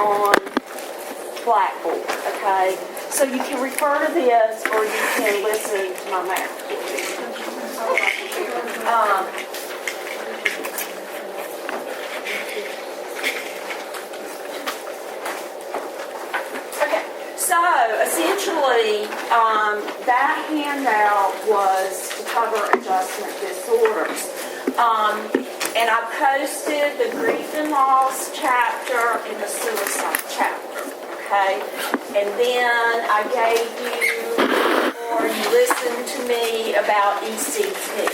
on Blackboard, okay? So you can refer to this or you can listen to my math. Okay, so essentially that handout was to cover adjustment disorders. And I posted the grief and loss chapter and the suicide chapter, okay? And then I gave you, or you listened to me about ECT,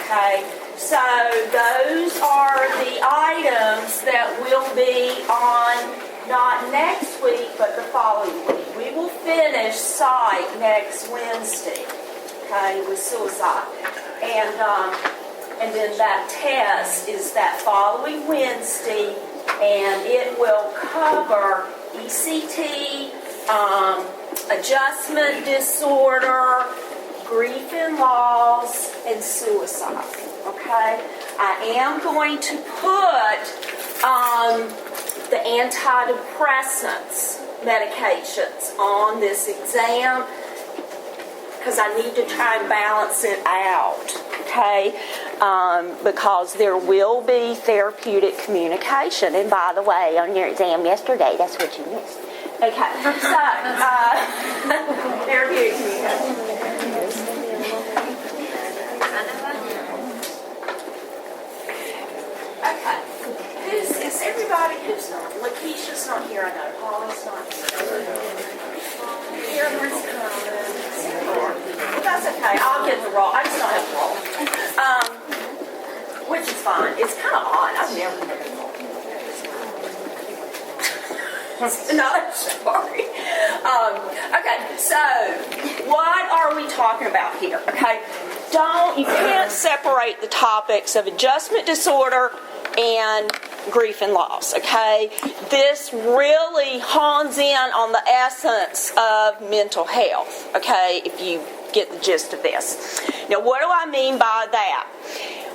okay? So those are the items that will be on not next week, but the following week. We will finish psych next Wednesday, okay, with suicide. And then that test is that following Wednesday, and it will cover ECT, adjustment disorder, grief and loss, and suicide. Okay? I am going to put the antidepressants medications on this exam because I need to try and balance it out, okay? Because there will be therapeutic communication. And by the way, on your exam yesterday, that's what you missed. Okay, so therapeutic communication. Okay, is everybody who's not? Lakeisha's not here, I know. Paula's not here. Cameron's coming. Well, that's okay. I'll get the roll. I just don't have the roll. Which is fine. It's kind of odd. I've never had a roll. No, sorry. Okay, so what are we talking about here? Okay, you can't separate the topics of adjustment disorder and grief and loss, okay? This really hones in on the essence of mental health, okay, if you get the gist of this. Now, what do I mean by that?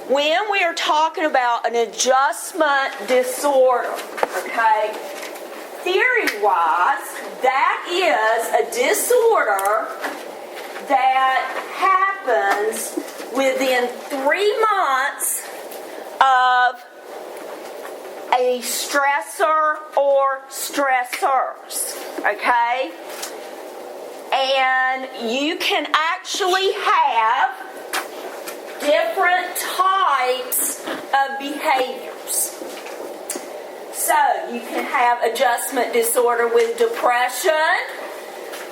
When we are talking about an adjustment disorder, okay, theory-wise, that is a disorder that happens within 3 months of a stressor or stressors, okay? And you can actually have different types of behaviors. So you can have adjustment disorder with depression,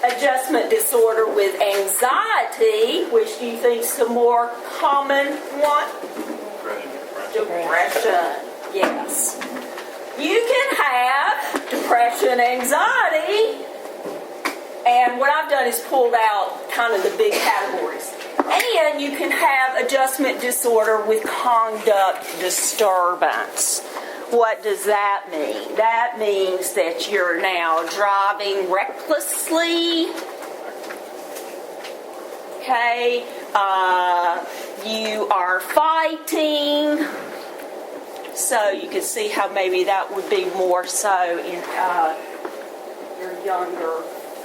adjustment disorder with anxiety, which do you think is the more common one? Depression. Yes. You can have depression, anxiety, and what I've done is pulled out kind of the big categories. And you can have adjustment disorder with conduct disturbance. What does that mean? That means that you're now driving recklessly. Okay. You are fighting. So you can see how maybe that would be more so in your younger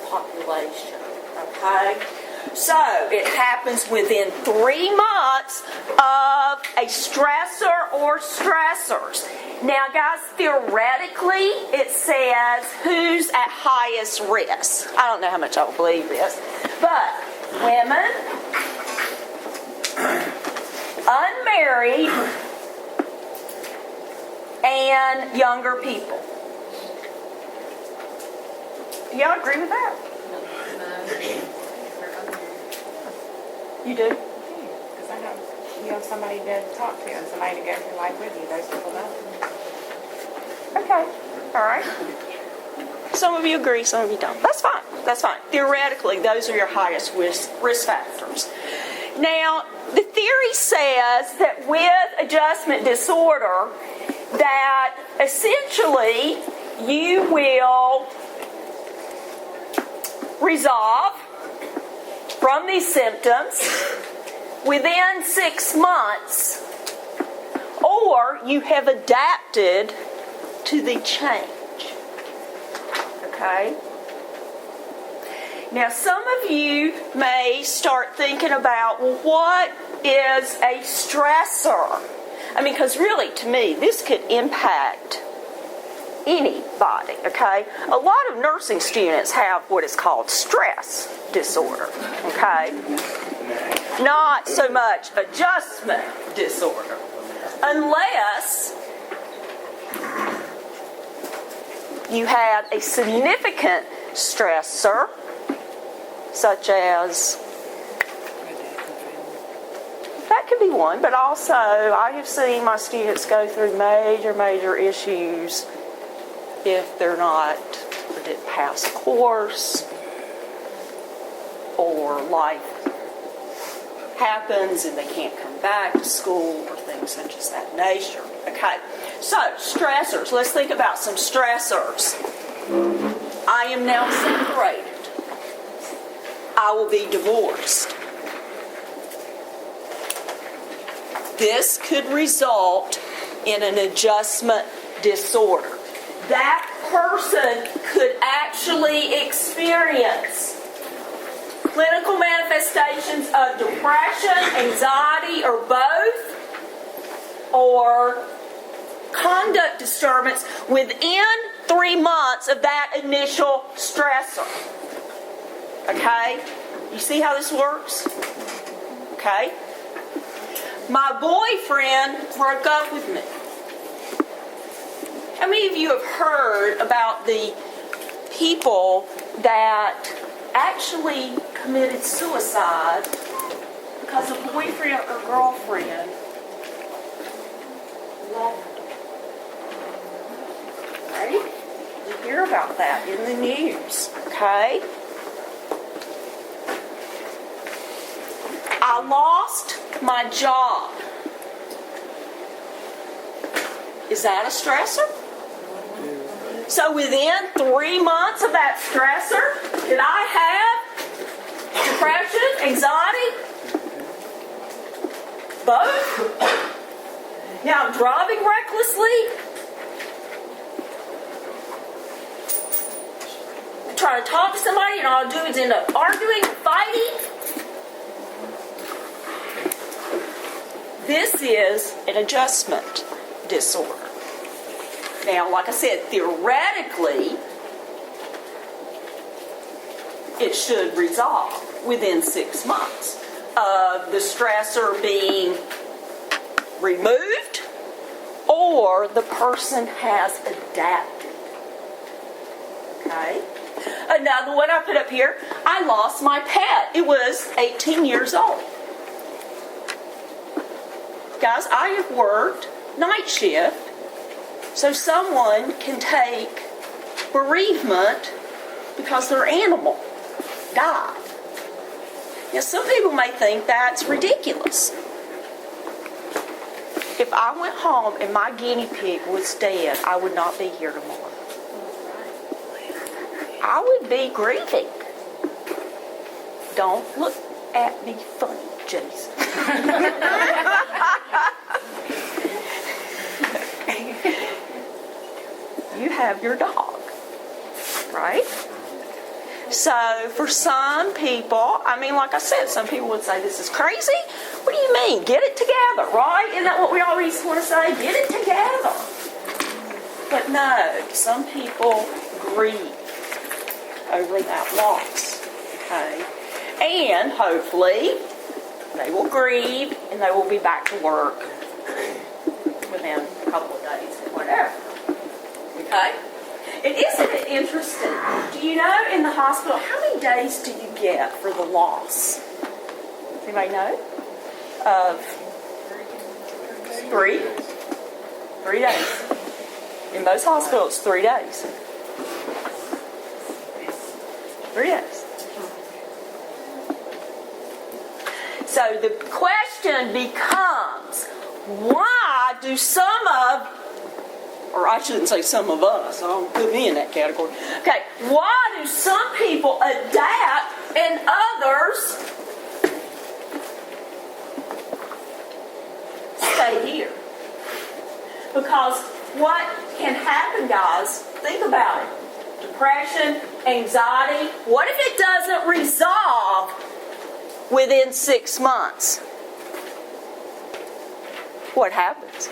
population. Okay? So it happens within 3 months of a stressor or stressors. Now, guys, theoretically, it says who's at highest risk. I don't know how much I believe this, but women, unmarried, and younger people. Do y'all agree with that? You do? Because I have, somebody to talk to and somebody to go through life with you. Those people don't. Okay. All right. Some of you agree, some of you don't. That's fine. That's fine. Theoretically, those are your highest risk factors. Now, the theory says that with adjustment disorder, that essentially you will resolve from these symptoms within 6 months, or you have adapted to the change. Okay? Now, some of you may start thinking about, well, what is a stressor? I mean, because really, to me, this could impact anybody, okay? A lot of nursing students have what is called stress disorder, okay? Not so much adjustment disorder, unless you had a significant stressor, such as, that could be one, but also I have seen my students go through major issues if they're not, or didn't pass a course, or life happens and they can't come back to school, or things such as that nature. Okay, so stressors. Let's think about some stressors. I am now separated. I will be divorced. This could result in an adjustment disorder. That person could actually experience clinical manifestations of depression, anxiety, or both, or conduct disturbance within 3 months of that initial stressor. Okay? You see how this works? Okay? My boyfriend broke up with me. How many of you have heard about the people that actually committed suicide because a boyfriend or girlfriend left them? Right? You hear about that in the news. Okay? I lost my job. Is that a stressor? So within 3 months of that stressor, did I have depression, anxiety? Both? Now I'm driving recklessly. I'm trying to talk to somebody and all I do is end up arguing, fighting. This is an adjustment disorder. Now, like I said, theoretically, it should resolve within 6 months of the stressor being removed or the person has adapted. Okay? Another one I put up here, I lost my pet. It was 18 years old. Guys, I have worked night shift, so someone can take bereavement because their animal died. Now, some people may think that's ridiculous. If I went home and my guinea pig was dead, I would not be here tomorrow. I would be grieving. Don't look at me funny, Jason. You have your dog, right? So for some people, I mean, like I said, some people would say, this is crazy. What do you mean? Get it together, right? Isn't that what we always want to say? Get it together. But no, some people grieve over that loss, okay? And hopefully, they will grieve and they will be back to work within a couple of days, whatever. Okay? And isn't it interesting? Do you know in the hospital, how many days do you get for the loss? Does anybody know? Of 3? 3 days. In most hospitals, 3 days. 3 days. So the question becomes, why do some of, or I shouldn't say some of us, I don't put me in that category. Okay, why do some people adapt and others stay here? Because what can happen, guys, think about it. depression, anxiety. What if it doesn't resolve within 6 months? What happens?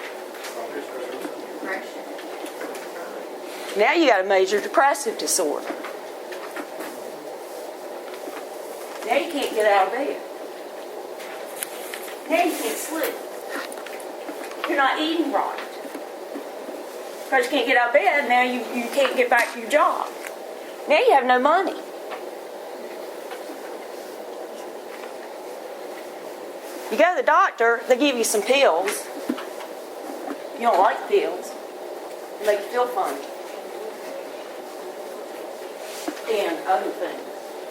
Now you got a major depressive disorder. Now you can't get out of bed. Now you can't sleep. You're not eating right. Because you can't get out of bed, now you can't get back to your job. Now you have no money. You go to the doctor, they give you some pills. You don't like the pills. They make you feel funny. And other things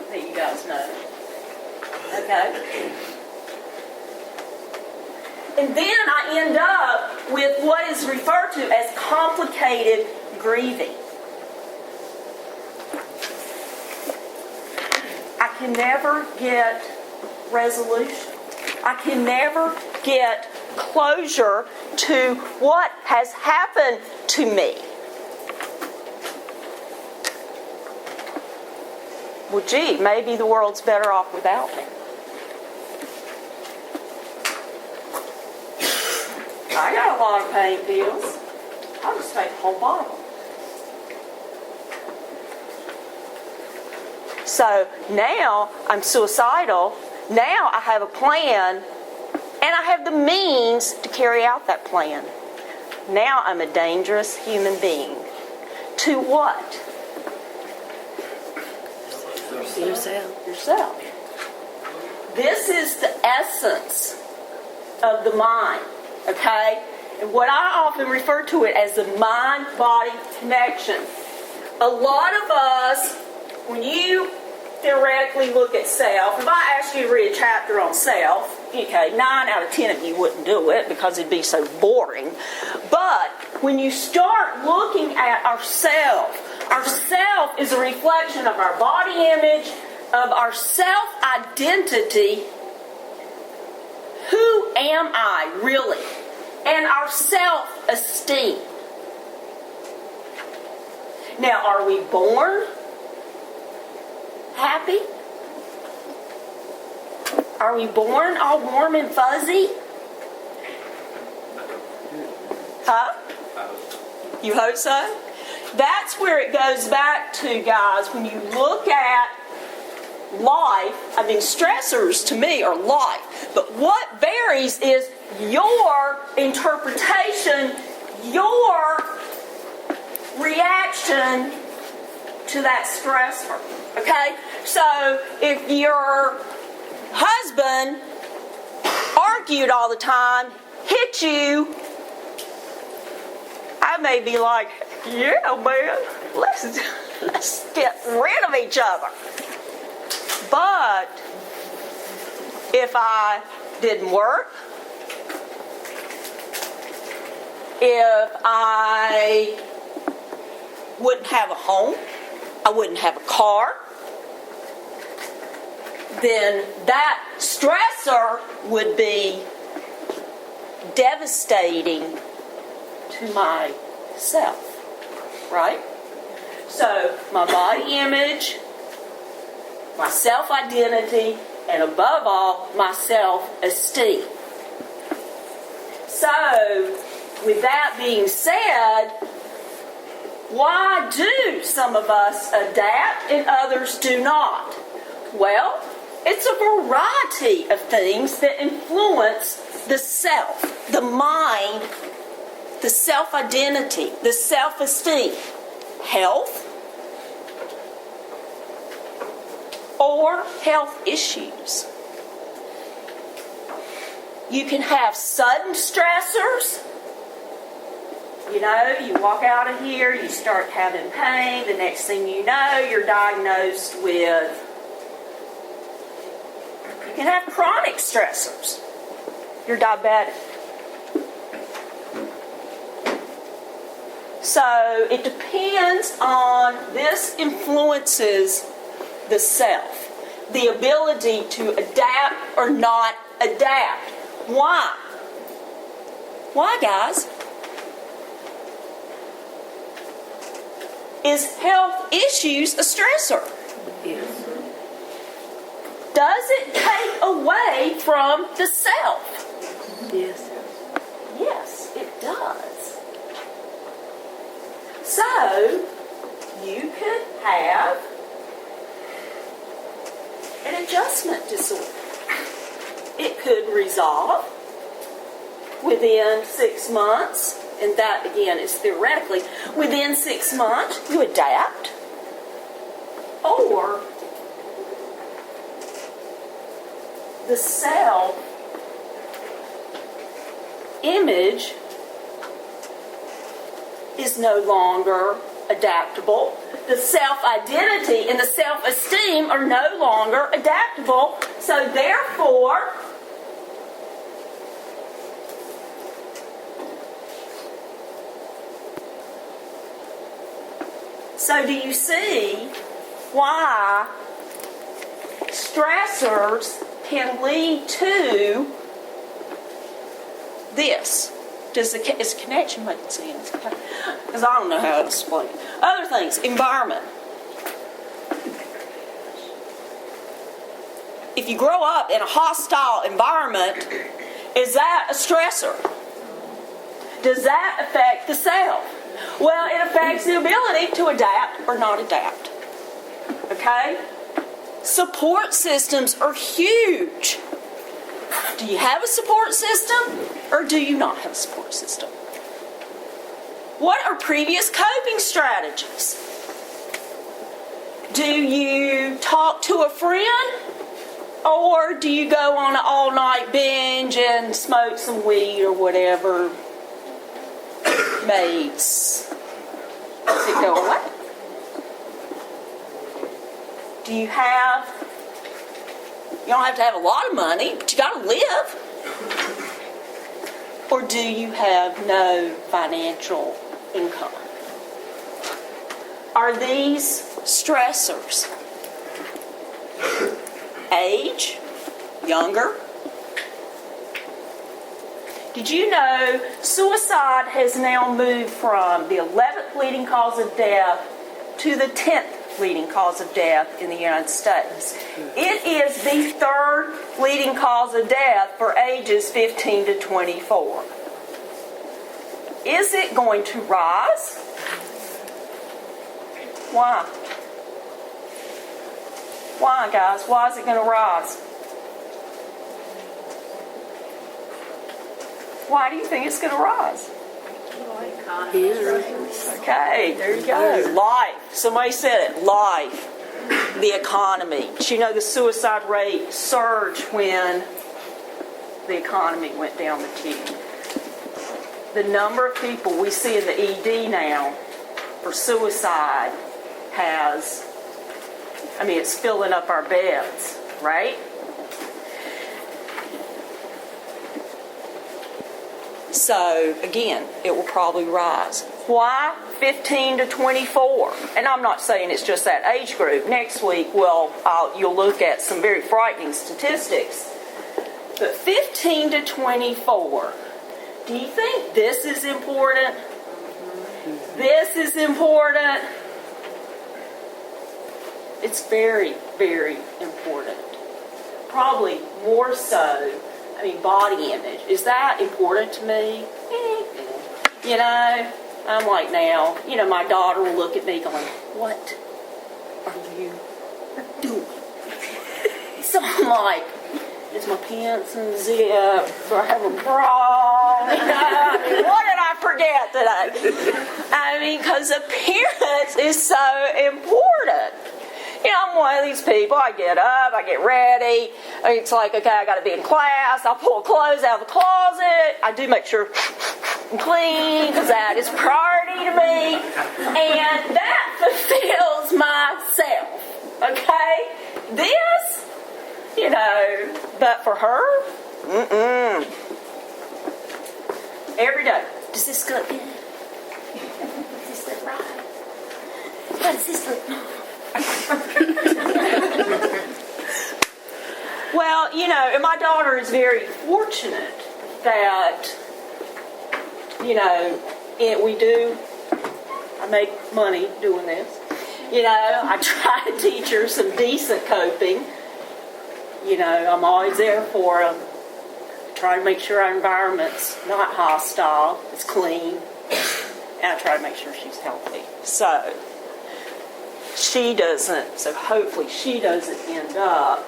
that you guys know. Okay? And then I end up with what is referred to as complicated grieving. I can never get resolution. I can never get closure to what has happened to me. Well, gee, maybe the world's better off without me. I got a lot of pain pills. I'll just take a whole bottle. So now I'm suicidal. Now I have a plan, and I have the means to carry out that plan. Now I'm a dangerous human being. To what? Yourself. This is the essence of the mind. Okay? And what I often refer to it as the mind-body connection. A lot of us, when you theoretically look at self, if I asked you to read a chapter on self, okay, 9 out of 10 of you wouldn't do it because it'd be so boring. But when you start looking at ourself is a reflection of our body image, of our self-identity. Who am I really? And our self-esteem. Now, are we born happy? Are we born all warm and fuzzy? Huh? You hope so? That's where it goes back to, guys, when you look at life. I mean, stressors to me are life. But what varies is your interpretation, your reaction to that stressor. Okay? So if your husband argued all the time, hit you, I may be like, yeah, man, let's get rid of each other. But if I didn't work, if I wouldn't have a home, I wouldn't have a car, then that stressor would be devastating to myself, right? So my body image, my self-identity, and above all, my self-esteem. So, with that being said, why do some of us adapt and others do not? Well, it's a variety of things that influence the self, the mind, the self-identity, the self-esteem, health, or health issues. You can have sudden stressors. You know, you walk out of here, you start having pain. The next thing you know, you're diagnosed with. You can have chronic stressors. You're diabetic. So it depends on, this influences the self, the ability to adapt or not adapt. Why? Why, guys? is health issues a stressor? Yes. Does it take away from the self? Yes. Yes, it does. So, you could have an adjustment disorder. It could resolve within 6 months, and that again is theoretically. Within 6 months, you adapt. Or the self image is no longer adaptable. The self-identity and the self-esteem are no longer adaptable. So therefore, do you see why stressors can lead to this? Is connection making sense? Because I don't know how to explain it. Other things, environment. If you grow up in a hostile environment, is that a stressor? Does that affect the self? Well, it affects the ability to adapt or not adapt. Okay? Support systems are huge. Do you have a support system or do you not have a support system? What are previous coping strategies? Do you talk to a friend or do you go on an all-night binge and smoke some weed or whatever makes it go away? Do you have... You don't have to have a lot of money, but you got to live. Or do you have no financial income? Are these stressors? Age? Younger? Did you know suicide has now moved from the 11th leading cause of death to the 10th leading cause of death in the United States? It is the 3rd leading cause of death for ages 15 to 24. Is it going to rise? Why? Why, guys? Why is it going to rise? Why do you think it's going to rise? Okay, there you go. Life. Somebody said it. Life. The economy. Did you know the suicide rate surged when the economy went down the tube? The number of people we see in the ED now for suicide it's filling up our beds, right? So, again, it will probably rise. Why 15 to 24? And I'm not saying it's just that age group. Next week, you'll look at some very frightening statistics. But 15 to 24, do you think this is important? This is important. It's very, very important. Probably more so. Body image. Is that important to me? I'm like now, my daughter will look at me going, what are you doing? So I'm like, is my pants unzipped? Do I have a bra? What did I forget today? Because appearance is so important. I'm one of these people. I get up, I get ready. It's like, okay, I got to be in class. I'll pull clothes out of the closet. I do make sure I'm clean because that is priority to me. And that fulfills myself. Okay? This, but for her, every day. Does this look good? Does this look right? How does this look? Well, and my daughter is very fortunate that, we do I make money doing this. You know, I try to teach her some decent coping. You know, I'm always there for them. Try to make sure our environment's not hostile, it's clean, and I try to make sure she's healthy. So hopefully she doesn't end up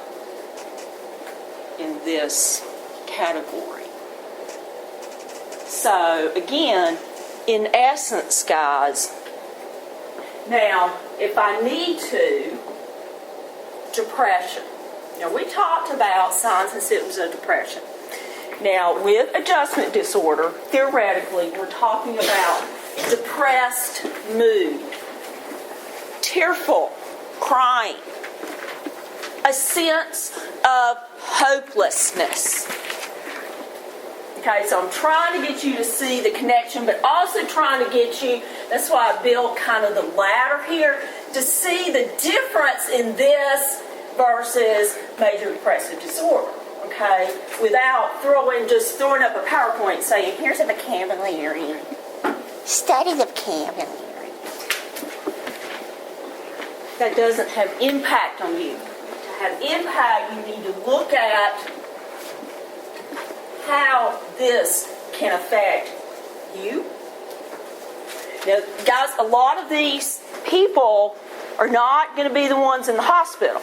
in this category. So again, in essence, guys, now if I need to, depression. Now we talked about signs and symptoms of depression. Now with adjustment disorder, theoretically, we're talking about depressed mood, tearful, crying, a sense of hopelessness. Okay, so I'm trying to get you to see the connection, but also trying to get you, that's why I built kind of the ladder here, to see the difference in this versus major depressive disorder. Okay, without just throwing up a PowerPoint saying, here's a vocabulary. Study the vocabulary. That doesn't have impact on you. To have impact, you need to look at how this can affect you. Now, guys, a lot of these people are not going to be the ones in the hospital.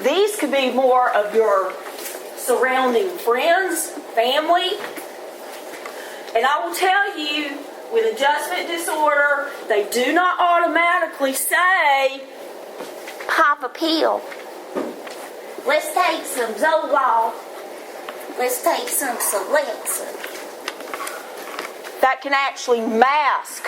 These could be more of your surrounding friends, family. And I will tell you, with adjustment disorder, they do not automatically say, pop a pill. Let's take some Zoloft. Let's take some Celexa. That can actually mask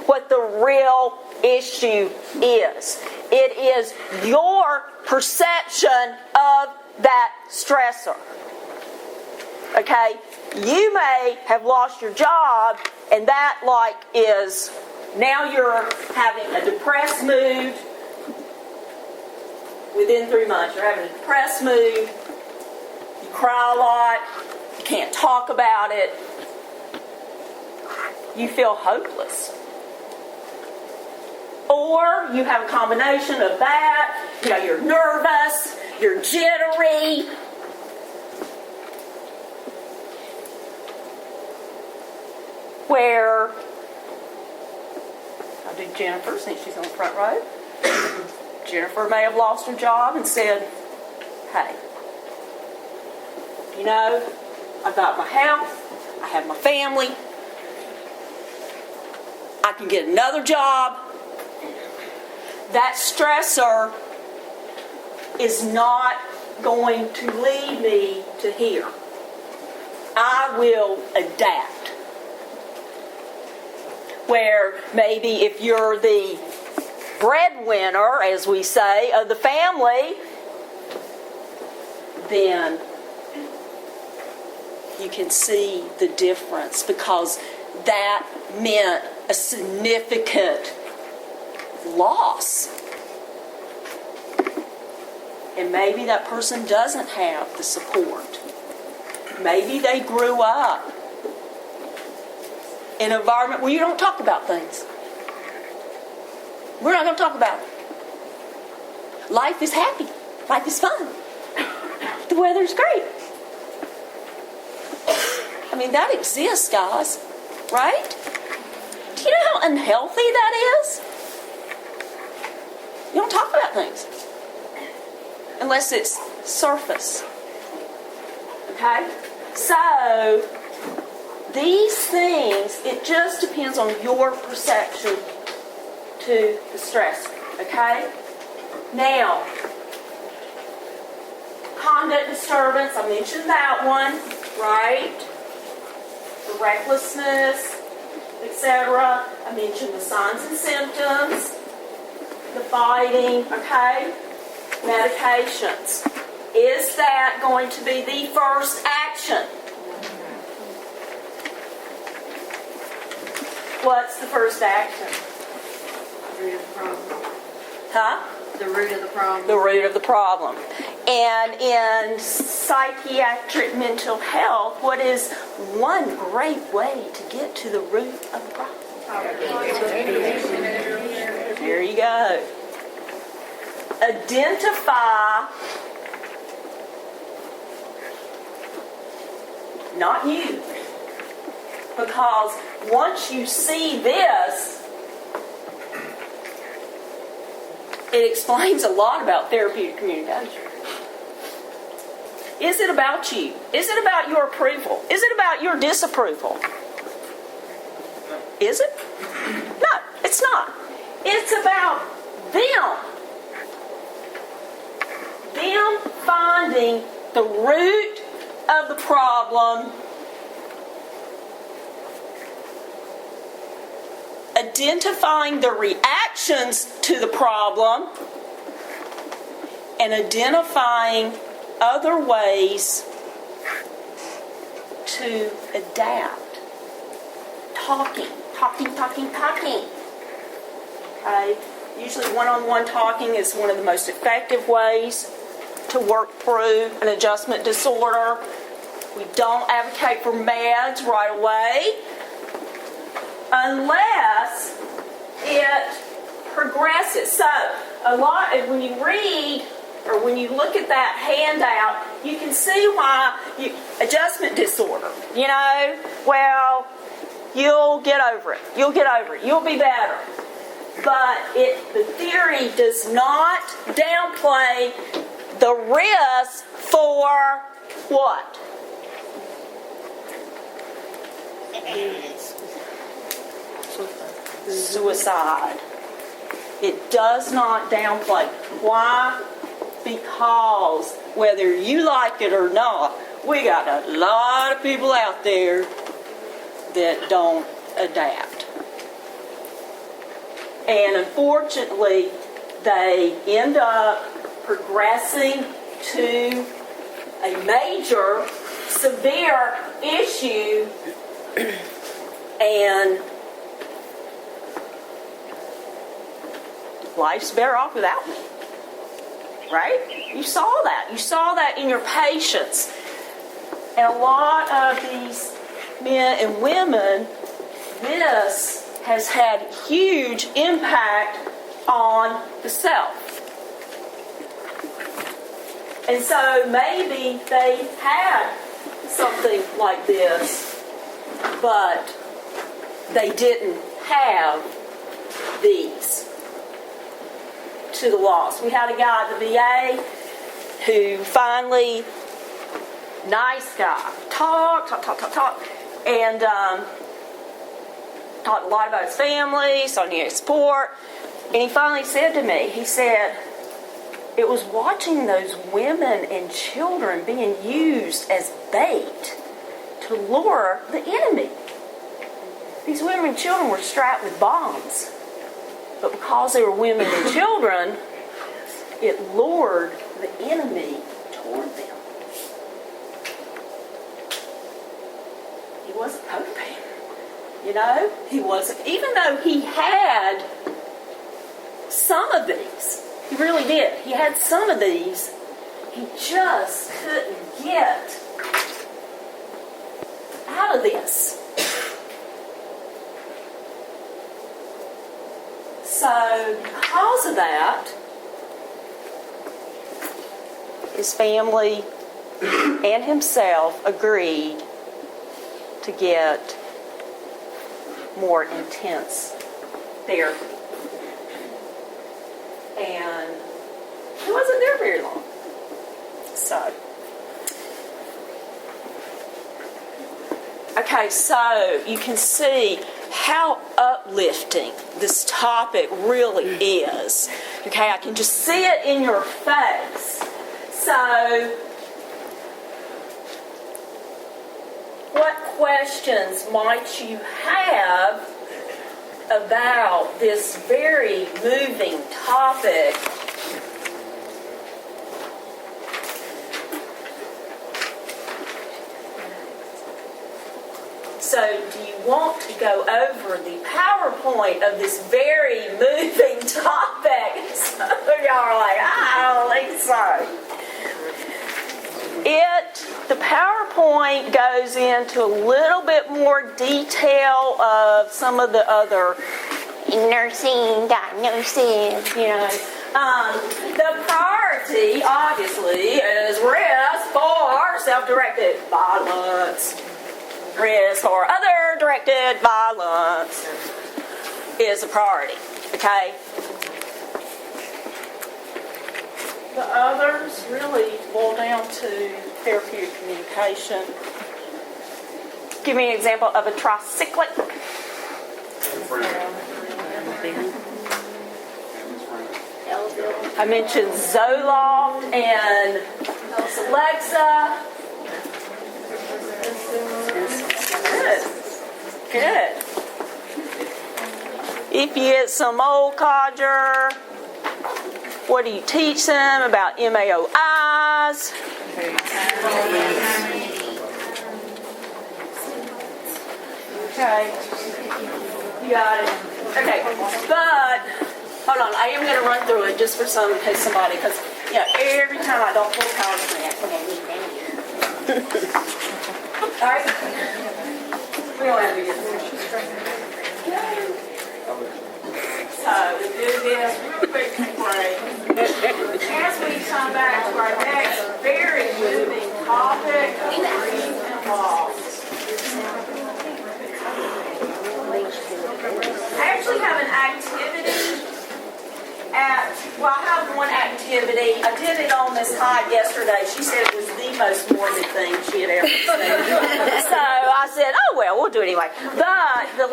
what the real issue is. It is your perception of that stressor. Okay? You may have lost your job, and that is now you're having a depressed mood. Within 3 months, you're having a depressed mood. You cry a lot. You can't talk about it. You feel hopeless. Or you have a combination of that. You know, you're nervous, you're jittery. Where, I'll do Jennifer since she's on the front row. Jennifer may have lost her job and said, hey, you know, I've got my house, I have my family, I can get another job. That stressor is not going to lead me to here. I will adapt. Where maybe if you're the breadwinner, as we say, of the family, then you can see the difference, because that meant a significant loss. And maybe that person doesn't have the support. Maybe they grew up in an environment where you don't talk about things. We're not going to talk about it. Life is happy. Life is fun. The weather's great. I mean, that exists, guys. Right? Do you know how unhealthy that is? You don't talk about things. Unless it's surface. Okay? So, these things, it just depends on your perception to the stress. Okay? Now, conduct disturbance, I mentioned that one, right? The recklessness, etc. I mentioned the signs and symptoms, the fighting, okay? Medications. Is that going to be the first action? What's the first action? The root of the problem. Huh? The root of the problem. The root of the problem. And in psychiatric mental health, what is one great way to get to the root of the problem? There you go. Identify, not you, because once you see this, it explains a lot about therapeutic communication. Is it about you? Is it about your approval? Is it about your disapproval? Is it? No, it's not. It's about them. Them finding the root of the problem, identifying the reactions to the problem, and identifying other ways to adapt. Talking. Okay? Usually one-on-one talking is one of the most effective ways to work through an adjustment disorder. We don't advocate for meds right away unless it progresses. So when you read or when you look at that handout, you can see why adjustment disorder, well, you'll get over it. You'll be better. But the theory does not downplay the risk for what? Suicide. It does not downplay. Why? Because whether you like it or not, we got a lot of people out there that don't adapt. And unfortunately, they end up progressing to a major, severe issue, and life's better off without me. Right? You saw that. You saw that in your patients. And a lot of these men and women, this has had huge impact on the self. And so maybe they had something like this, but they didn't have these to the loss. We had a guy at the VA who finally, nice guy, talked, and talked a lot about his family, so needed support. And he finally said to me, he said, it was watching those women and children being used as bait to lure the enemy. These women and children were strapped with bombs. But because they were women and children, it lured the enemy toward them. He wasn't coping. He wasn't. Even though he had some of these, he really did. He had some of these, he just couldn't get out of this. So, because of that, his family and himself agreed to get more intense therapy. And he wasn't there very long. So, okay, so you can see how uplifting this topic really is. Okay, I can just see it in your face. So, what questions might you have about this very moving topic? So, do you want to go over the PowerPoint of this very moving topic? Some of y'all are like, I don't think so. The PowerPoint PowerPoint goes into a little bit more detail of some of the other nursing diagnoses, the priority, obviously, is risk for self-directed violence. Risk for other directed violence is a priority, okay? The others really boil down to therapeutic communication. Give me an example of a tricyclic. I mentioned Zoloft and Alexa. Good. If you get some old codger, what do you teach them about MAOIs? Okay. You got it. Okay. But, hold on. I am going to run through it just for some, in case somebody, because, every time I don't pull power plant. All right. We don't have to get this. So, we do this real quick break. As we come back to our next very moving topic of grief and loss. I actually have an activity I have one activity. I did it on Miss Hyde yesterday. She said it was the most morbid thing she had ever seen. So I said, oh, well, we'll do it anyway. But the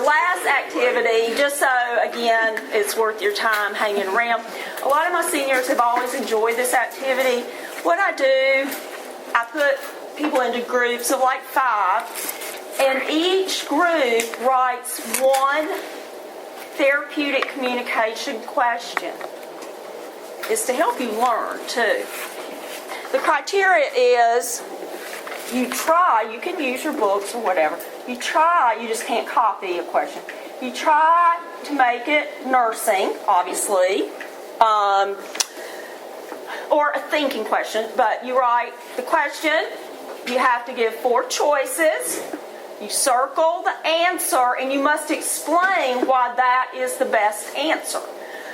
last activity, just so, again, it's worth your time hanging around. A lot of my seniors have always enjoyed this activity. What I do, I put people into groups of like 5, and each group writes one therapeutic communication question. It's to help you learn, too. The criteria is you try, you can use your books or whatever. You try, you just can't copy a question. You try to make it nursing, obviously, or a thinking question, but you write the question, you have to give 4 choices. You circle the answer, and you must explain why that is the best answer.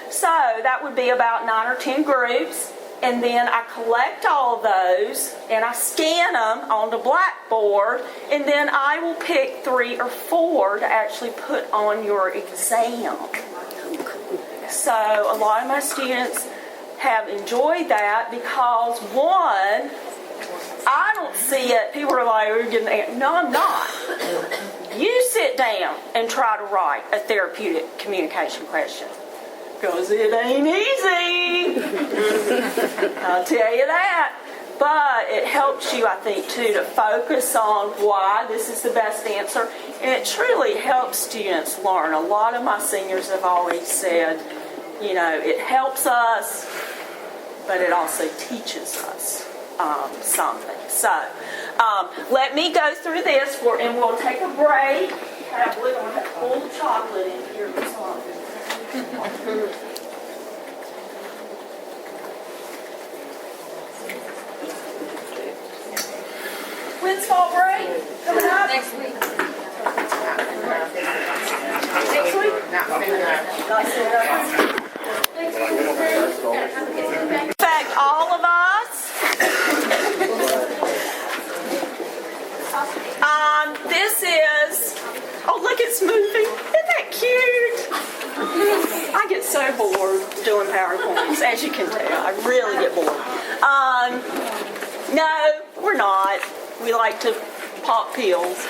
So that would be about 9 or 10 groups, and then I collect all of those, and I scan them on the blackboard, and then I will pick 3 or 4 to actually put on your exam. So a lot of my students have enjoyed that because, one, I don't see it. People are like, we're getting the no, I'm not. You sit down and try to write a therapeutic communication question. Because it ain't easy. I'll tell you that. But it helps you, I think, too, to focus on why this is the best answer. And it truly helps students learn. A lot of my seniors have always said, it helps us, but it also teaches us something. So, let me go through this, and we'll take a break. We're going to have cold chocolate in here or something. When's fall break? Coming up? Next week. Next week? In fact, all of us. This is. Oh, look, it's moving. Isn't that cute? I get so bored doing PowerPoints, as you can tell. I really get bored. No, we're not. We like to pop pills.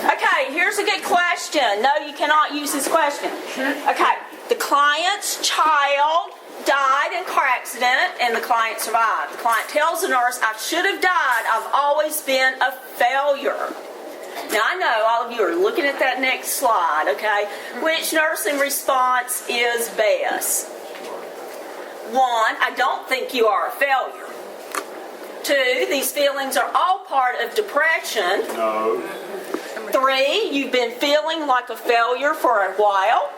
Okay, here's a good question. No, you cannot use this question. Okay, the client's child died in a car accident and the client survived. The client tells the nurse, I should have died. I've always been a failure. Now, I know all of you are looking at that next slide, okay? Which nursing response is best? 1, I don't think you are a failure. 2, these feelings are all part of depression. No. 3, you've been feeling like a failure for a while.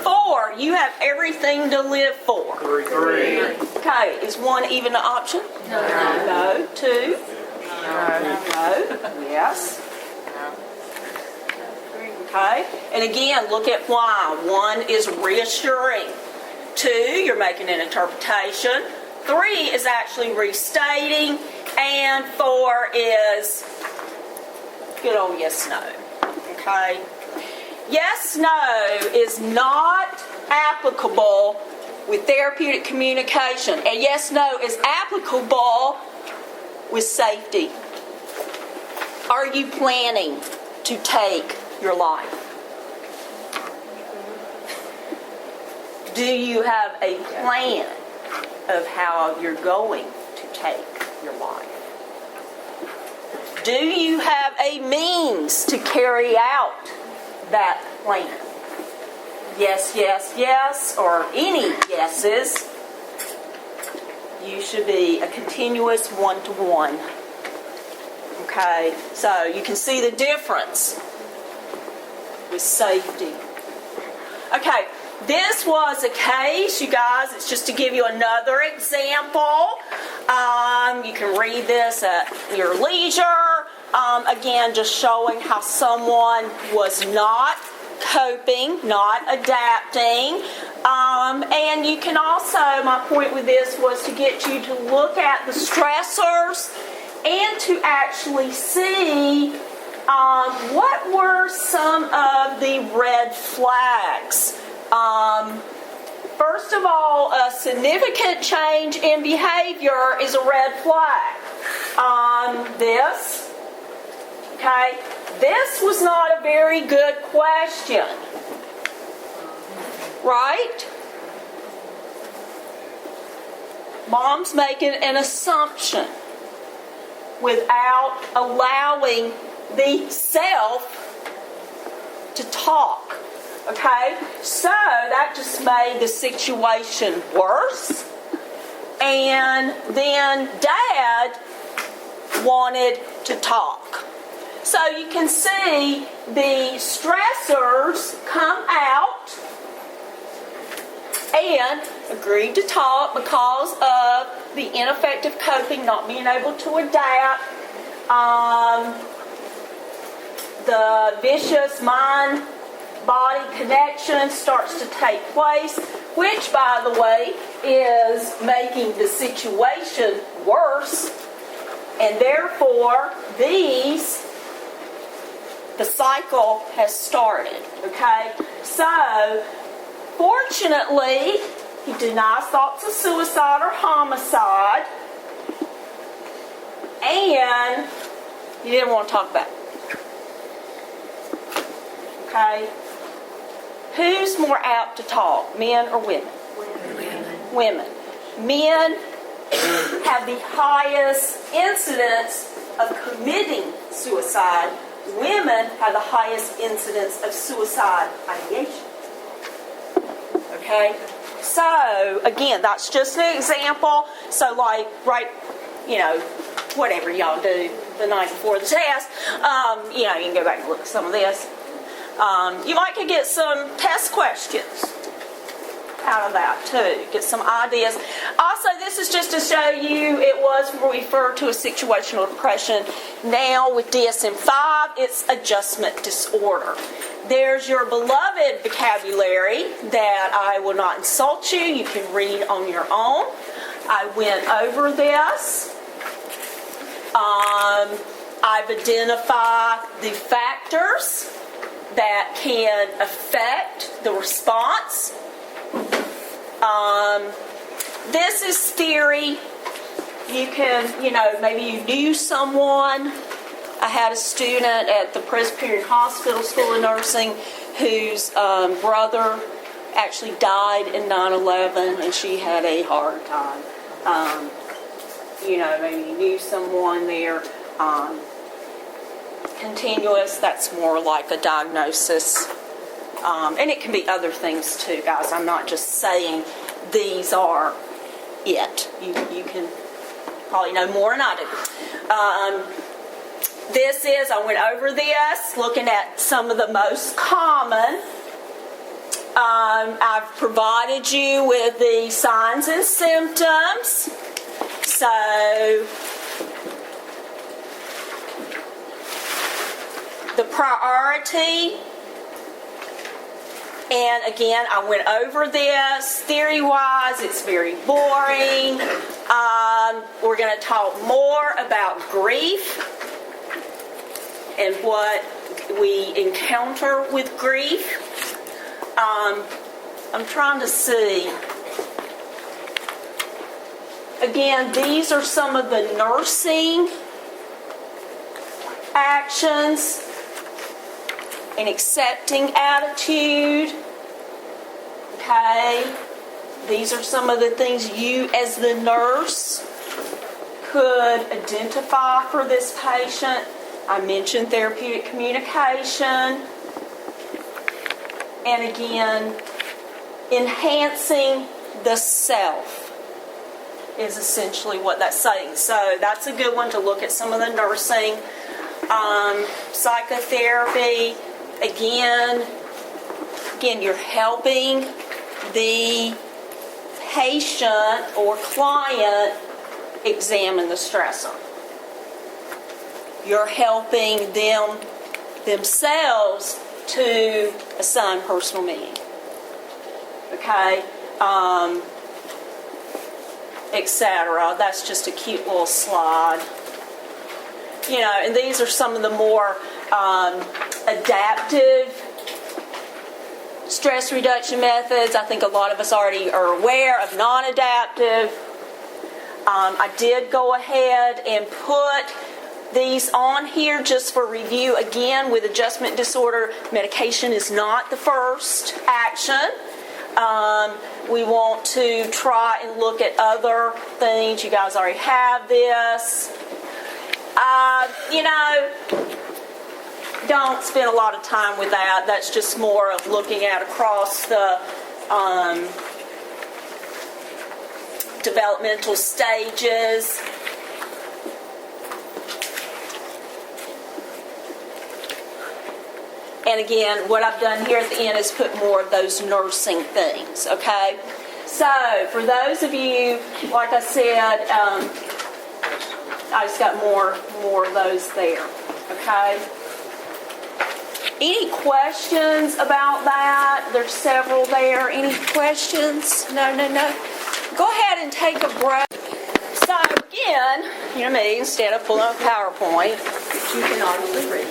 4, you have everything to live for. 3. Okay, is 1 even an option? No. 2, No. Yes. Okay. And again, look at why. 1 is reassuring. 2, you're making an interpretation. 3 is actually restating. And 4 is good old yes, no. Okay. Yes, no is not applicable with therapeutic communication. And yes, no is applicable with safety. Are you planning to take your life? Do you have a plan of how you're going to take your life? Do you have a means to carry out that plan? Yes, yes, yes, or any yeses. You should be a continuous one-to-one. Okay, so you can see the difference with safety. Okay, this was a case, you guys. It's just to give you another example. You can read this at your leisure. Again, just showing how someone was not coping, not adapting. And you can also, my point with this was to get you to look at the stressors and to actually see what were some of the red flags. First of all, a significant change in behavior is a red flag. This, okay, this was not a very good question, right? Mom's making an assumption without allowing the self to talk. Okay, so that just made the situation worse. And then Dad wanted to talk. So you can see the stressors come out and agreed to talk because of the ineffective coping, not being able to adapt. The vicious mind-body connection starts to take place, which, by the way, is making the situation worse. And therefore, the cycle has started. Okay? So, fortunately, he denies thoughts of suicide or homicide. And he didn't want to talk about it. Okay? Who's more apt to talk, men or women? Women. Men have the highest incidence of committing suicide. Women have the highest incidence of suicide ideation. Okay? So, again, that's just an example. So, like, right, whatever y'all do the night before the test, you can go back and look at some of this. You might could get some test questions out of that too. Get some ideas. Also, this is just to show you it was referred to as situational depression. Now with DSM-5, it's adjustment disorder. There's your beloved vocabulary that I will not insult you. You can read on your own. I went over this. I've identified the factors that can affect the response. This is theory. You can, maybe you knew someone. I had a student at the Presbyterian Hospital School of Nursing whose brother actually died in 9/11, and she had a hard time. Maybe you knew someone there. Continuous, that's more like a diagnosis. And it can be other things too, guys. I'm not just saying these are it. You can probably know more than I do. I went over this, looking at some of the most common. I've provided you with the signs and symptoms. So, The priority, and again, I went over this theory-wise. It's very boring. We're going to talk more about grief and what we encounter with grief. I'm trying to see. Again, these are some of the nursing actions. An accepting attitude. Okay. These are some of the things you as the nurse could identify for this patient. I mentioned therapeutic communication. And again, enhancing the self is essentially what that's saying. So that's a good one to look at some of the nursing. Psychotherapy, again, you're helping the patient or client examine the stressor. You're helping them themselves to assign personal meaning. Okay? Etc. That's just a cute little slide. You know, and these are some of the more adaptive stress reduction methods. I think a lot of us already are aware of non-adaptive. I did go ahead and put these on here just for review. Again, with adjustment disorder, medication is not the first action. We want to try and look at other things. You guys already have this. Don't spend a lot of time with that. That's just more of looking at across the developmental stages. And again, what I've done here at the end is put more of those nursing things, okay? So, for those of you, like I said, I just got more of those there, okay? Any questions about that? There's several there. Any questions? No. Go ahead and take a break. So, again, you know me, instead of pulling up PowerPoint, which you can obviously read.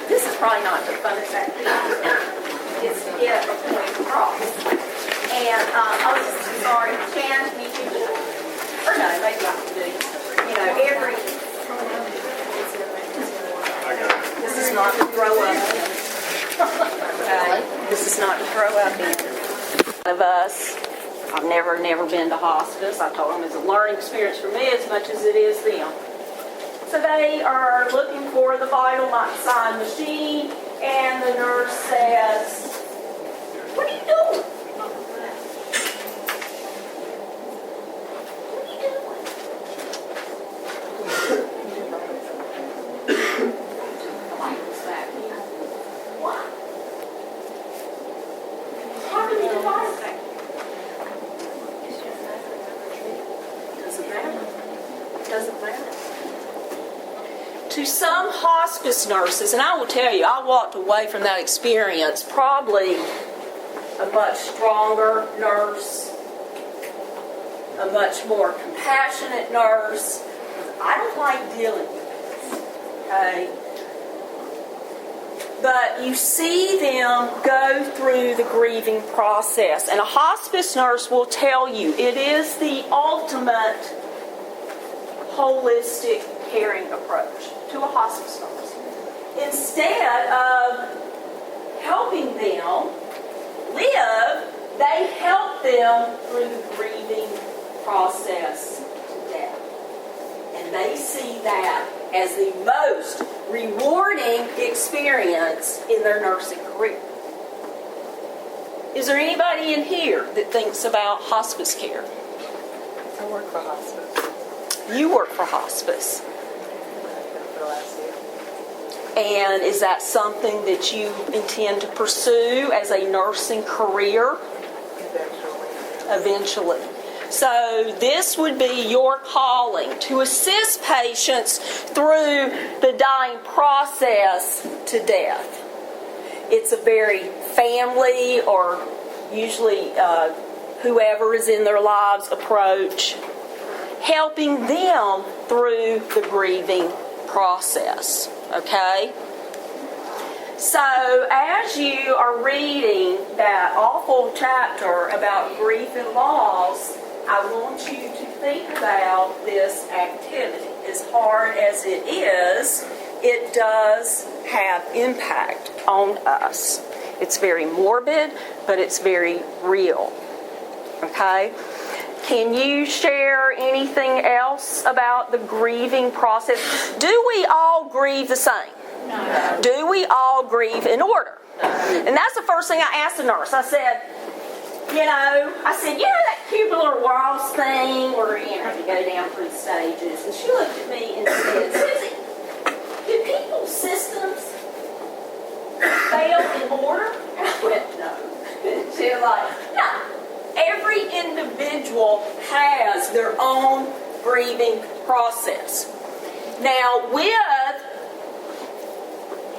This is probably not the funnest activity. It's to get a point across. And sorry, Shan, can you do? Or no, maybe I can do. This is not to throw up. Okay, this is not to throw up in. Of us, I've never been to hospice. I told them it's a learning experience for me as much as it is them. So they are looking for the vital sign machine, and the nurse says, "What are you doing? What are you doing?" What? How can you devise that? Doesn't matter. To some hospice nurses, and I will tell you, I walked away from that experience probably a much stronger nurse, a much more compassionate nurse. I don't like dealing with this, okay? But you see them go through the grieving process, and a hospice nurse will tell you it is the ultimate holistic caring approach to a hospice nurse. Instead of helping them live, they help them through the grieving process to death. And they see that as the most rewarding experience in their nursing career. Is there anybody in here that thinks about hospice care? I work for hospice. You work for hospice. For last year. And is that something that you intend to pursue as a nursing career? Eventually. Eventually. So this would be your calling, to assist patients through the dying process to death. It's a very family or usually whoever is in their lives approach, helping them through the grieving process, okay? So as you are reading that awful chapter about grief and loss, I want you to think about this activity. As hard as it is, it does have impact on us. It's very morbid, but it's very real, okay? Can you share anything else about the grieving process? Do we all grieve the same? No. Do we all grieve in order? No. And that's the first thing I asked the nurse. I said, you know that cute little waltz thing where, you go down through the stages? And she looked at me and said, Susie, do people's systems fail in order? And I went, no. And she was like, no. Every individual has their own grieving process. Now, with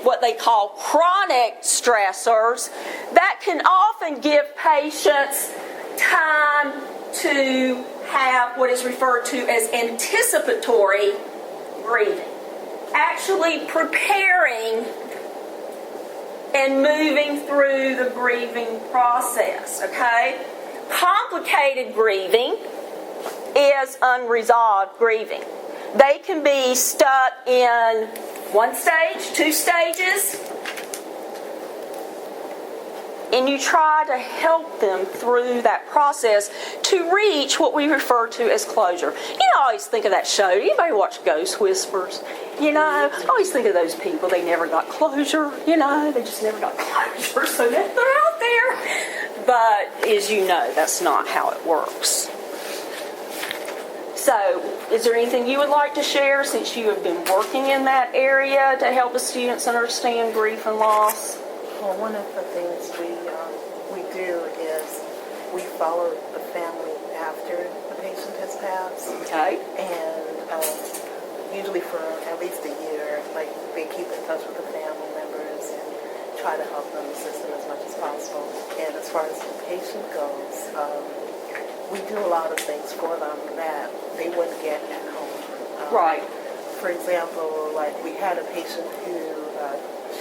what they call chronic stressors, that can often give patients time to have what is referred to as anticipatory grieving. Actually preparing and moving through the grieving process, okay? Complicated grieving is unresolved grieving. They can be stuck in one stage, two stages, and you try to help them through that process to reach what we refer to as closure. I always think of that show. Anybody watch Ghost Whispers? I always think of those people. They never got closure. They just never got closure, so they're out there. But as you know, that's not how it works. So, is there anything you would like to share since you have been working in that area to help the students understand grief and loss? Well, one of the things we do is we follow the family after the patient has passed. Okay. And usually for at least a year, they keep in touch with the family members and try to help them, assist them as much as possible. And as far as the patient goes, we do a lot of things for them that they wouldn't get at home. Right. For example, we had a patient who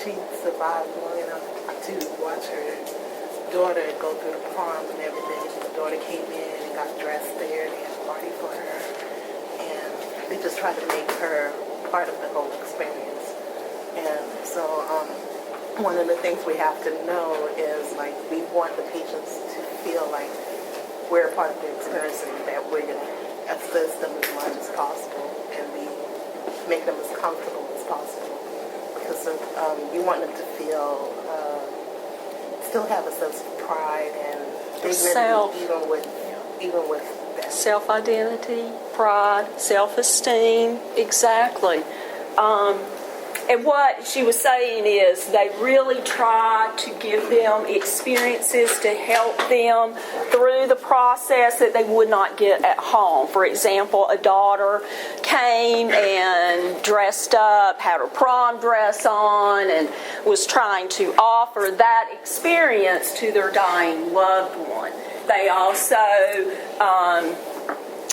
she survived long enough to watch her daughter go through the prom and everything. The daughter came in and got dressed there. They had a party for her. And they just tried to make her part of the whole experience. And so one of the things we have to know is, we want the patients to feel like we're a part of the experience and that we're going to assist them as much as possible and make them as comfortable as possible. Because you want them to feel, still have a sense of pride and dignity, even with that. Self-identity, pride, self-esteem, exactly. And what she was saying is they really try to give them experiences to help them through the process that they would not get at home. For example, a daughter came and dressed up, had her prom dress on, and was trying to offer that experience to their dying loved one. They also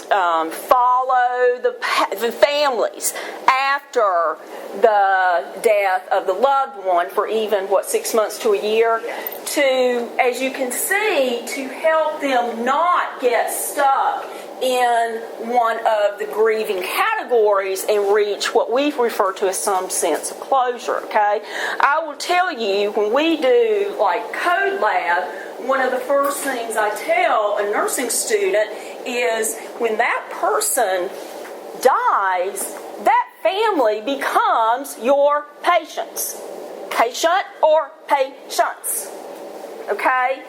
follow the families after the death of the loved one for even 6 months to a year, to, as you can see, to help them not get stuck in one of the grieving categories and reach what we refer to as some sense of closure, okay? I will tell you, when we do code lab, one of the first things I tell a nursing student is when that person dies, that family becomes your patients. Patient or patients. Okay?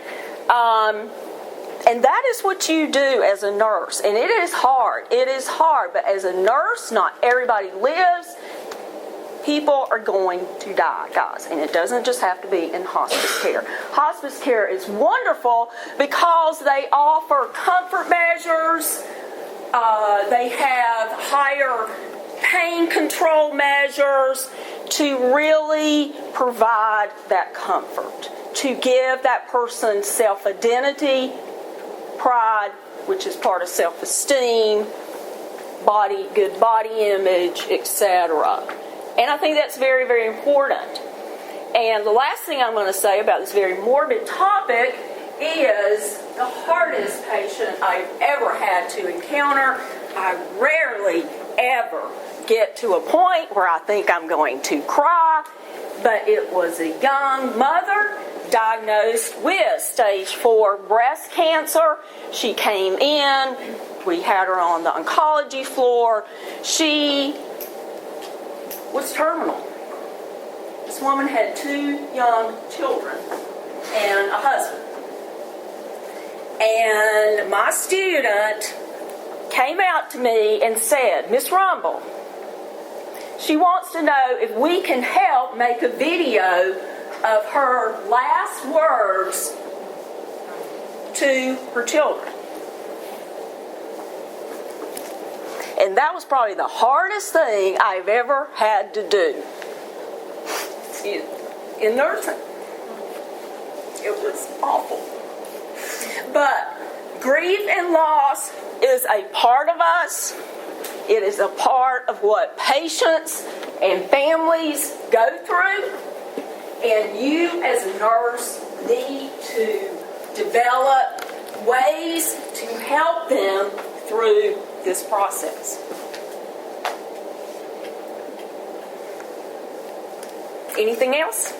And that is what you do as a nurse. And it is hard. It is hard. But as a nurse, not everybody lives People are going to die, guys, and it doesn't just have to be in hospice care. Hospice care is wonderful because they offer comfort measures. They have higher pain control measures to really provide that comfort, to give that person self-identity, pride, which is part of self-esteem, good body image, etc. And I think that's very, very important. And the last thing I'm going to say about this very morbid topic is the hardest patient I've ever had to encounter. I rarely ever get to a point where I think I'm going to cry, but it was a young mother diagnosed with stage 4 breast cancer. She came in. We had her on the oncology floor. She was terminal. This woman had 2 young children and a husband. And my student came out to me and said, "Miss Rumble, she wants to know if we can help make a video of her last words to her children." And that was probably the hardest thing I've ever had to do in nursing. It was awful. But grief and loss is a part of us. It is a part of what patients and families go through. And you as a nurse need to develop ways to help them through this process. Anything else?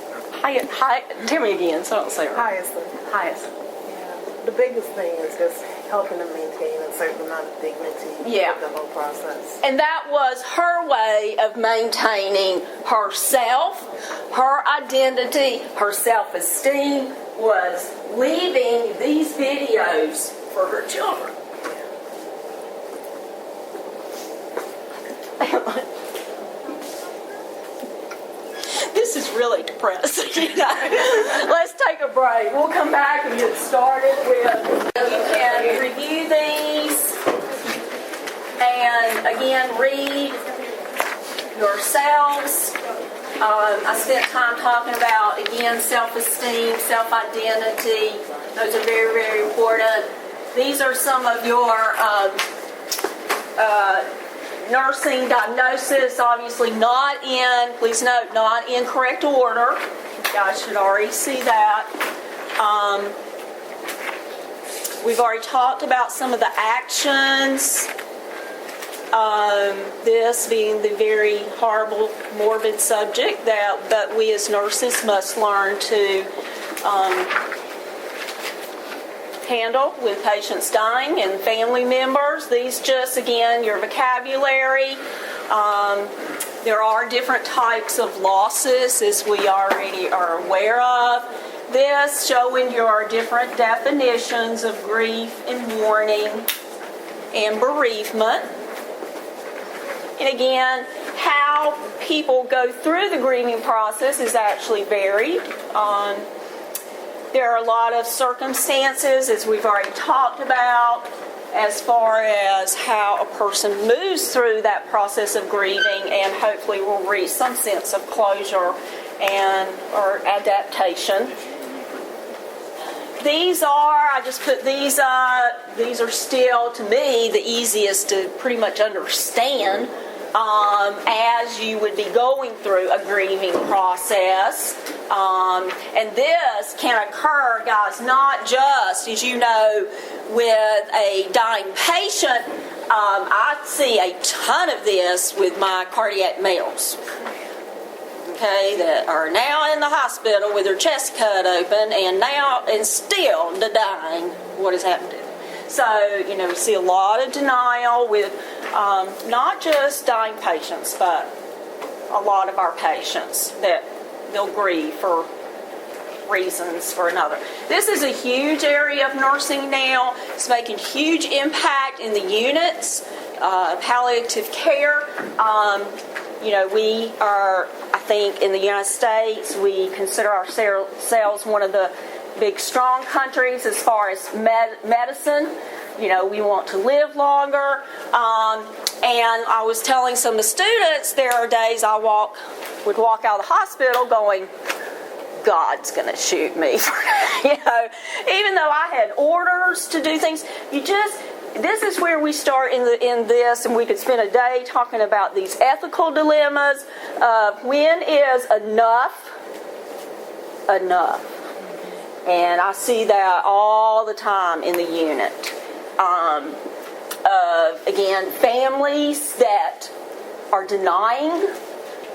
Hi, tell me again, so I don't say it right. Highest. Yeah. The biggest thing is just helping them maintain a certain amount of dignity with the whole process. And that was her way of maintaining herself, her identity, her self-esteem, was leaving these videos for her children. This is really depressing. Let's take a break. We'll come back and get started with, you can review these and again read yourselves. I spent time talking about, again, self-esteem, self-identity. Those are very, very important. These are some of your nursing diagnosis, obviously not in, please note, not in correct order. You guys should already see that. We've already talked about some of the actions. This being the very horrible, morbid subject that we as nurses must learn to handle with patients dying and family members. These just, again, your vocabulary. There are different types of losses, as we already are aware of. This showing your different definitions of grief and mourning and bereavement. And again, how people go through the grieving process is actually varied. There are a lot of circumstances, as we've already talked about, as far as how a person moves through that process of grieving and hopefully will reach some sense of closure or adaptation. These are, I just put these up, these are still, to me, the easiest to pretty much understand as you would be going through a grieving process. And this can occur, guys, not just, as you know, with a dying patient. I see a ton of this with my cardiac males, okay, that are now in the hospital with their chest cut open and still dying. What has happened to them? So, we see a lot of denial with not just dying patients, but a lot of our patients that they'll grieve for reasons for another. This is a huge area of nursing now. It's making huge impact in the units, palliative care. We are, I think, in the United States, we consider ourselves one of the big, strong countries as far as medicine. We want to live longer. And I was telling some of the students, there are days I would walk out of the hospital going, God's going to shoot me. Even though I had orders to do things, this is where we start in this, and we could spend a day talking about these ethical dilemmas of when is enough. And I see that all the time in the unit. Again, families that are denying,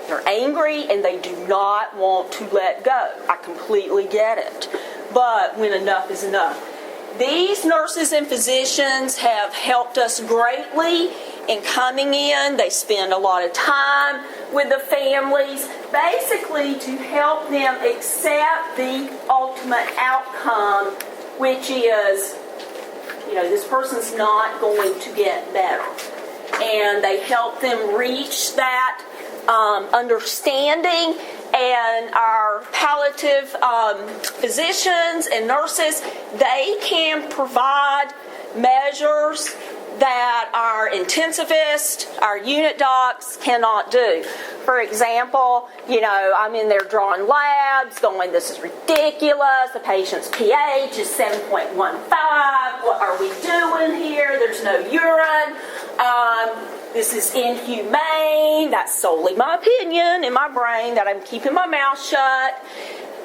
they're angry, and they do not want to let go. I completely get it. But when enough is enough. These nurses and physicians have helped us greatly in coming in. They spend a lot of time with the families, basically to help them accept the ultimate outcome, which is, this person's not going to get better. And they help them reach that understanding. And our palliative physicians and nurses, they can provide measures that our intensivists, our unit docs cannot do. For example, I'm in there drawing labs, going, this is ridiculous. The patient's pH is 7.15. What are we doing here? There's no urine. This is inhumane. That's solely my opinion in my brain that I'm keeping my mouth shut.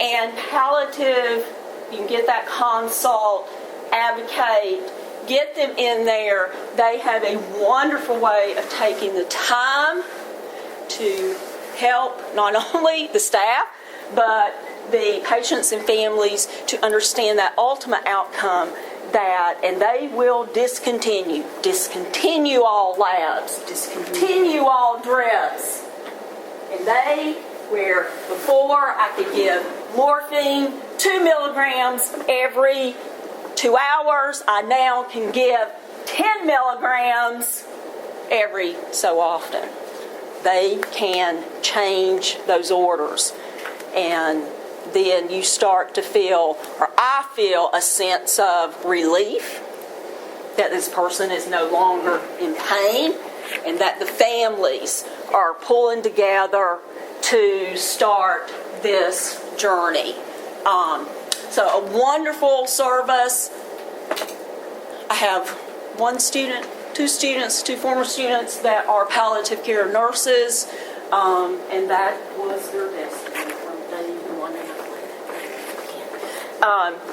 And palliative, you can get that consult, advocate, get them in there. They have a wonderful way of taking the time to help not only the staff, but the patients and families to understand that ultimate outcome, and they will discontinue all labs, discontinue all drips. And where before I could give morphine 2 milligrams every 2 hours, I now can give 10 milligrams every so often. They can change those orders. And then you start to feel, or I feel, a sense of relief that this person is no longer in pain and that the families are pulling together to start this journey. So a wonderful service. I have two former students that are palliative care nurses, and that was their destiny from day one.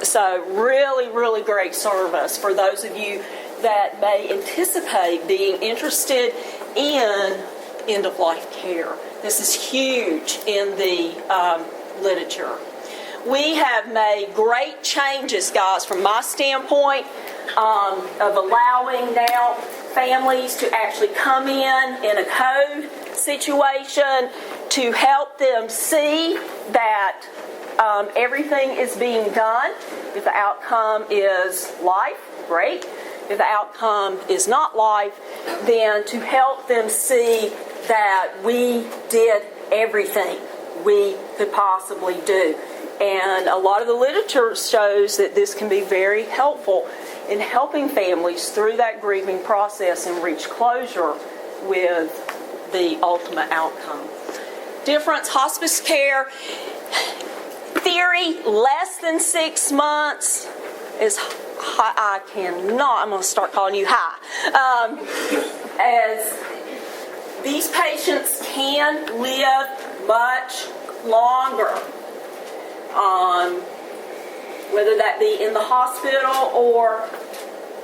So really, really great service for those of you that may anticipate being interested in end-of-life care. This is huge in the literature. We have made great changes, guys, from my standpoint, of allowing now families to actually come in a code situation to help them see that everything is being done. If the outcome is life, great. If the outcome is not life, then to help them see that we did everything we could possibly do. And a lot of the literature shows that this can be very helpful in helping families through that grieving process and reach closure with the ultimate outcome. Difference, hospice care, theory, less than 6 months is high. I'm going to start calling you high. As these patients can live much longer. Whether that be in the hospital or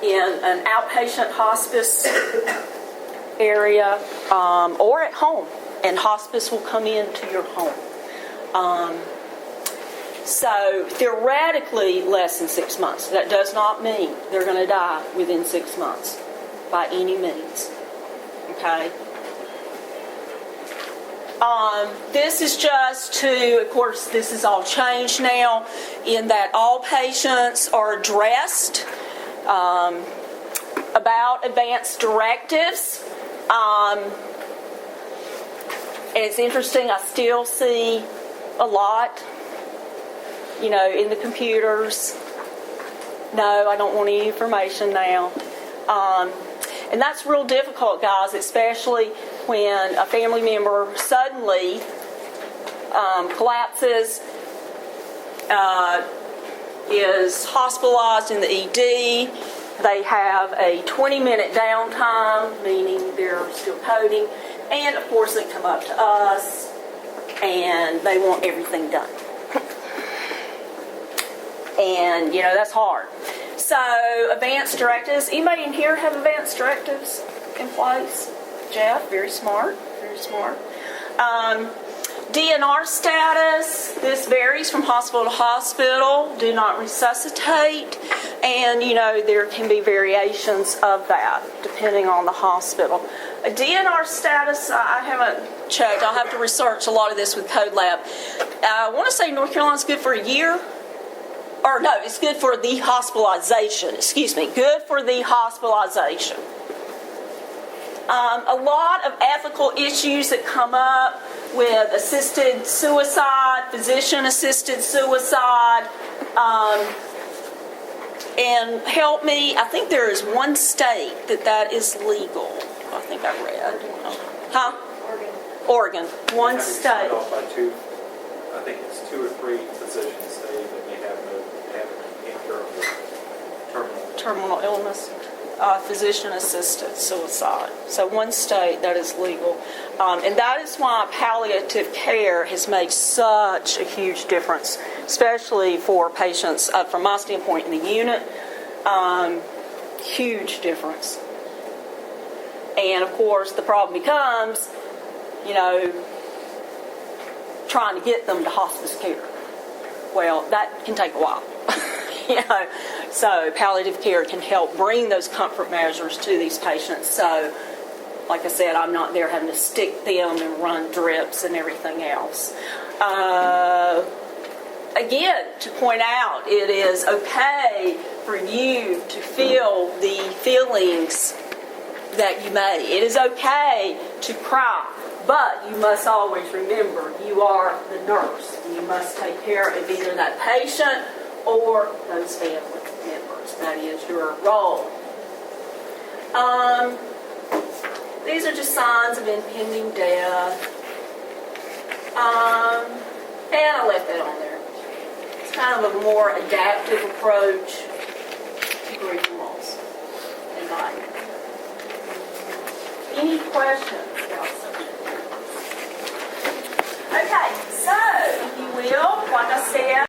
in an outpatient hospice area, or at home, and hospice will come into your home. So theoretically, less than 6 months. That does not mean they're going to die within 6 months by any means. Okay? This is just to, of course, this is all changed now in that all patients are addressed about advanced directives. And it's interesting, I still see a lot, in the computers. No, I don't want any information now. And that's real difficult, guys, especially when a family member suddenly collapses, is hospitalized in the ED. They have a 20-minute downtime, meaning they're still coding. And, of course, they come up to us, and they want everything done. And, that's hard. So, advanced directives. Anybody in here have advanced directives in place? Jeff, very smart, very smart. DNR status. This varies from hospital to hospital. Do not resuscitate. And, there can be variations of that depending on the hospital. A DNR status, I haven't checked. I'll have to research a lot of this with Code Lab. I want to say North Carolina's good for a year. Or no, it's good for the hospitalization. Excuse me, good for the hospitalization. A lot of ethical issues that come up with assisted suicide, physician-assisted suicide. And help me, I think there is one state that is legal. I think I read. Huh? Oregon. One state. By two, I think it's 2 or 3 physicians that may have incurable terminal illness, physician-assisted suicide. So one state that is legal. And that is why palliative care has made such a huge difference, especially for patients, from my standpoint, in the unit. Huge difference. And, of course, the problem becomes, trying to get them to hospice care. Well, that can take a while. So palliative care can help bring those comfort measures to these patients. So, like I said, I'm not there having to stick them and run drips and everything else. Again, to point out, it is okay for you to feel the feelings that you may. It is okay to cry, but you must always remember you are the nurse. You must take care of either that patient or those family members. That is your role. These are just signs of impending death. And I left that on there. It's kind of a more adaptive approach to grief and loss and dying. Any questions?